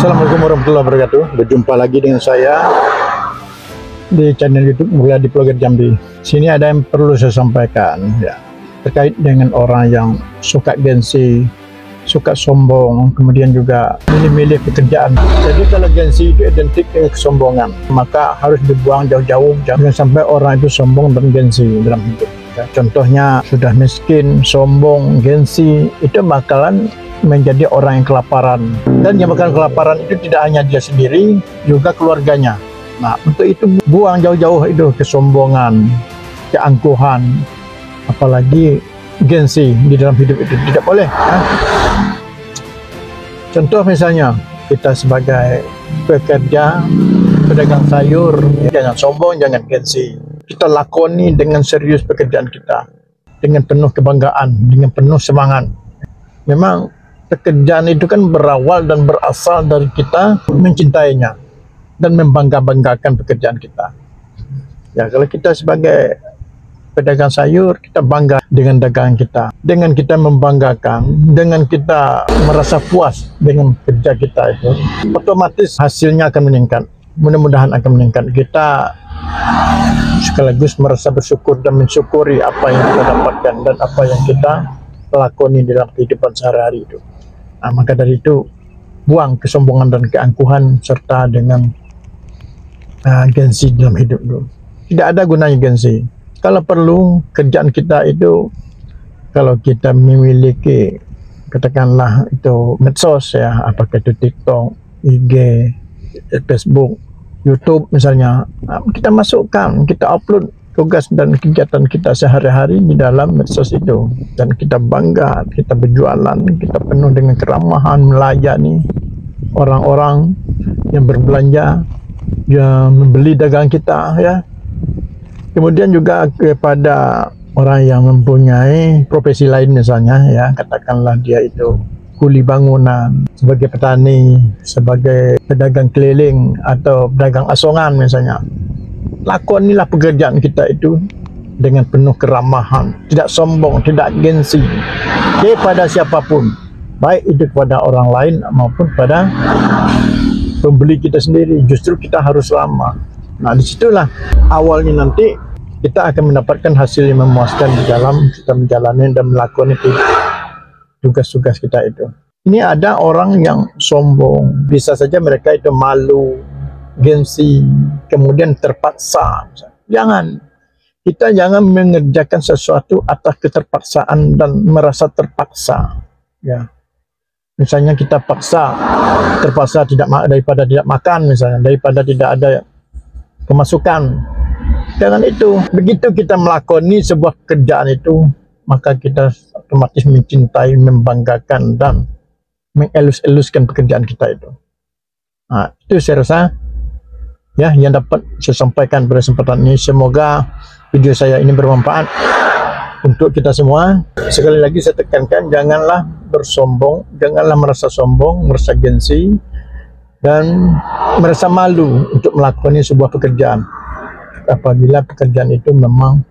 Assalamualaikum warahmatullahi wabarakatuh. Berjumpa lagi dengan saya di channel YouTube Mulyadi Vlogger Jambi. Sini ada yang perlu saya sampaikan ya, terkait dengan orang yang suka gengsi, suka sombong, kemudian juga milih-milih pekerjaan. Jadi kalau gengsi itu identik dengan kesombongan, maka harus dibuang jauh-jauh, jangan sampai orang itu sombong dan gengsi dalam hidup. Ya, contohnya sudah miskin, sombong, gengsi, itu bakalan menjadi orang yang kelaparan, dan yang bakalan kelaparan itu tidak hanya dia sendiri, juga keluarganya. Nah, untuk itu buang jauh-jauh itu kesombongan, keangkuhan, apalagi gengsi di dalam hidup itu tidak boleh. Contoh misalnya kita sebagai pekerja, pedagang sayur, jangan sombong, jangan gengsi. Kita lakoni dengan serius pekerjaan kita, dengan penuh kebanggaan, dengan penuh semangat. Memang pekerjaan itu kan berawal dan berasal dari kita mencintainya dan membangga-banggakan pekerjaan kita. Ya, kalau kita sebagai pedagang sayur, kita bangga dengan dagangan kita, dengan kita membanggakan, dengan kita merasa puas dengan kerja kita itu, otomatis hasilnya akan meningkat. Mudah-mudahan akan meningkat. Kita sekaligus merasa bersyukur dan mensyukuri apa yang kita dapatkan dan apa yang kita lakoni dalam kehidupan sehari-hari itu. Nah, maka dari itu buang kesombongan dan keangkuhan serta dengan gengsi dalam hidup itu. Tidak ada gunanya gengsi. Kalau perlu kerjaan kita itu, kalau kita memiliki katakanlah itu medsos ya, apakah itu TikTok, IG, Facebook, YouTube misalnya, kita masukkan, kita upload tugas dan kegiatan kita sehari-hari di dalam medsos itu, dan kita bangga, kita berjualan, kita penuh dengan keramahan, melayani orang-orang yang berbelanja, yang membeli dagangan kita ya. Kemudian juga kepada orang yang mempunyai profesi lain misalnya ya, katakanlah dia itu kuli bangunan, sebagai petani, sebagai pedagang keliling atau pedagang asongan misalnya. Lakonilah pekerjaan kita itu dengan penuh keramahan, tidak sombong, tidak gengsi kepada siapapun, baik itu kepada orang lain maupun pada pembeli kita sendiri. Justru kita harus ramah. Nah, disitulah awalnya nanti kita akan mendapatkan hasil yang memuaskan di dalam kita menjalani dan melakoni tugas-tugas kita itu. Ini ada orang yang sombong, bisa saja mereka itu malu, gengsi, kemudian terpaksa. Kita jangan mengerjakan sesuatu atas keterpaksaan dan merasa terpaksa ya. Misalnya kita terpaksa daripada tidak makan misalnya, daripada tidak ada pemasukan. Jangan itu. Begitu kita melakoni sebuah pekerjaan itu, maka kita otomatis mencintai, membanggakan dan mengelus-eluskan pekerjaan kita itu. Nah, itu saya rasa ya yang dapat saya sampaikan pada kesempatan ini. Semoga video saya ini bermanfaat untuk kita semua. Sekali lagi saya tekankan, janganlah bersombong, janganlah merasa sombong, merasa gengsi dan merasa malu untuk melakukan sebuah pekerjaan apabila pekerjaan itu memang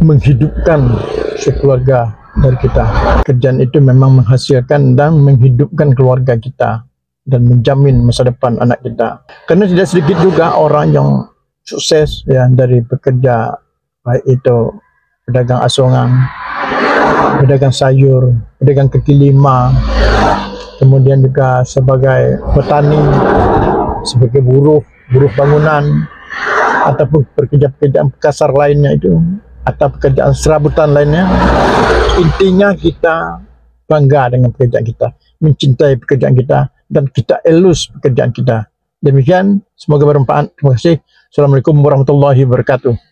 menghidupkan sekeluarga dari kita. Pekerjaan itu memang menghasilkan dan menghidupkan keluarga kita dan menjamin masa depan anak kita. Karena tidak sedikit juga orang yang sukses ya dari bekerja, baik itu pedagang asongan, pedagang sayur, pedagang kaki lima, kemudian juga sebagai petani, sebagai buruh bangunan, ataupun pekerjaan kasar lainnya itu, atau pekerjaan serabutan lainnya. Intinya kita bangga dengan pekerjaan kita, mencintai pekerjaan kita, dan kita elus pekerjaan kita. Demikian, semoga bermanfaat. Terima kasih. Assalamualaikum warahmatullahi wabarakatuh.